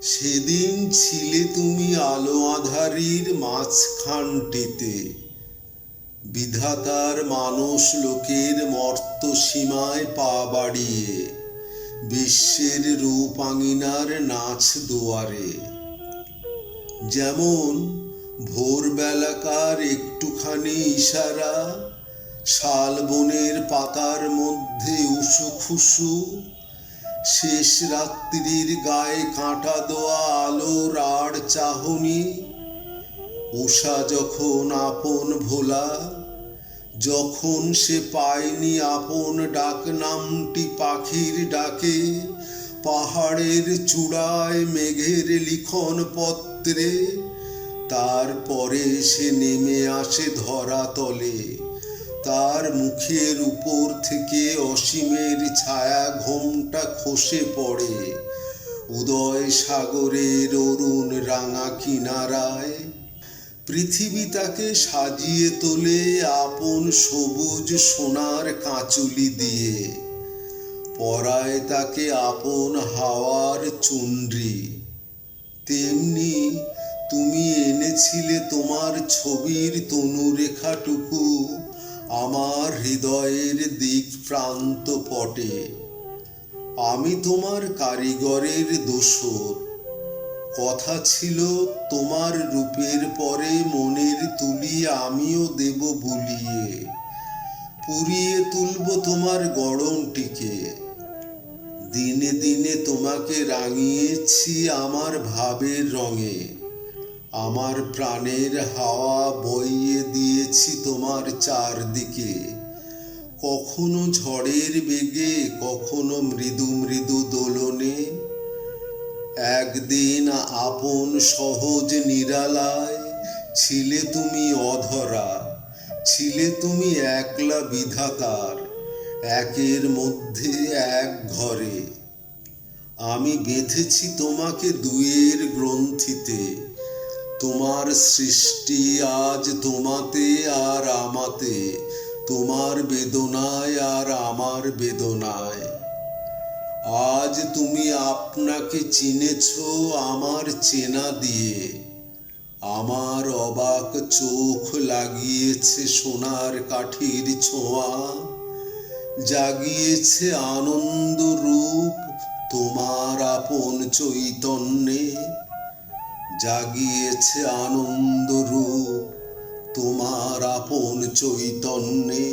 সেদিন ছিলে তুমি আলো আঁধারির মাঝখানটিতে, বিধাতার মানস লোকের মর্ত সীমায় পা বাড়িয়ে, বিশ্বের রূপাঙিনার নাচ দুয়ারে। যেমন ভোরবেলাকার একটুখানি ইশারা, শালবনের পাতার মধ্যে উশু খুশু, শেষ রাত্রির গায়ে কাঁটা দেওয়া আলোর আড় চাহনি। উষা যখন আপন ভোলা, যখন সে পায়নি আপন ডাক নামটি পাখির ডাকে, পাহাড়ের চূড়ায় মেঘের লিখন পত্রে, তারপরে সে নেমে আসে ধরাতলে। তার মুখের উপর থেকে অসীমের ছায়া ঘোমটা খসে পড়ে উদয় সাগরের অরুণ রাঙা কিনারায়। পৃথিবী তাকে সাজিয়ে তোলে আপন সবুজ সোনার কাঁচুলি দিয়ে, পরায় তাকে আপন হাওয়ার চুনরি। তেমনি তুমি এনেছিলে তোমার ছবির তনুরেখাটুকু আমার হৃদয়ের দিক প্রান্ত পটে। আমি তোমার কারিগরের দোসর। কথা ছিল তোমার রূপের পরে মনের তুলি আমিও দেব বুলিয়ে, পুড়িয়ে তুলব তোমার গড়নটিকে। দিনে দিনে তোমাকে রাঙিয়েছি আমার ভাবের রঙে, আমার প্রাণের হাওয়া বইয়ে দিয়েছি তোমার চারদিকে। কখনো ঝড়ের বেগে, কখনো মৃদু মৃদু দোলনে। একদিন আপন সহজ নিরালায় ছিলে তুমি অধরা, ছিলে তুমি একলা বিধাতার একের মধ্যে এক ঘরে। আমি বেঁধেছি তোমাকে দুয়ের গ্রন্থিতে, তোমার সৃষ্টি আজ তোমাতে আর আমাতে, তোমার বেদনায় আর আমার বেদনায়। আজ তুমি আপনাকে চিনেছ আমার চেনা দিয়ে, আমার অবাক চোখ লাগিয়েছে সোনার কাঠির ছোঁয়া, জাগিয়েছে আনন্দ রূপ তোমার আপন চৈতন্যে, জাগিয়েছে আনন্দ রূপ তোমার আপন চৈতন্যে।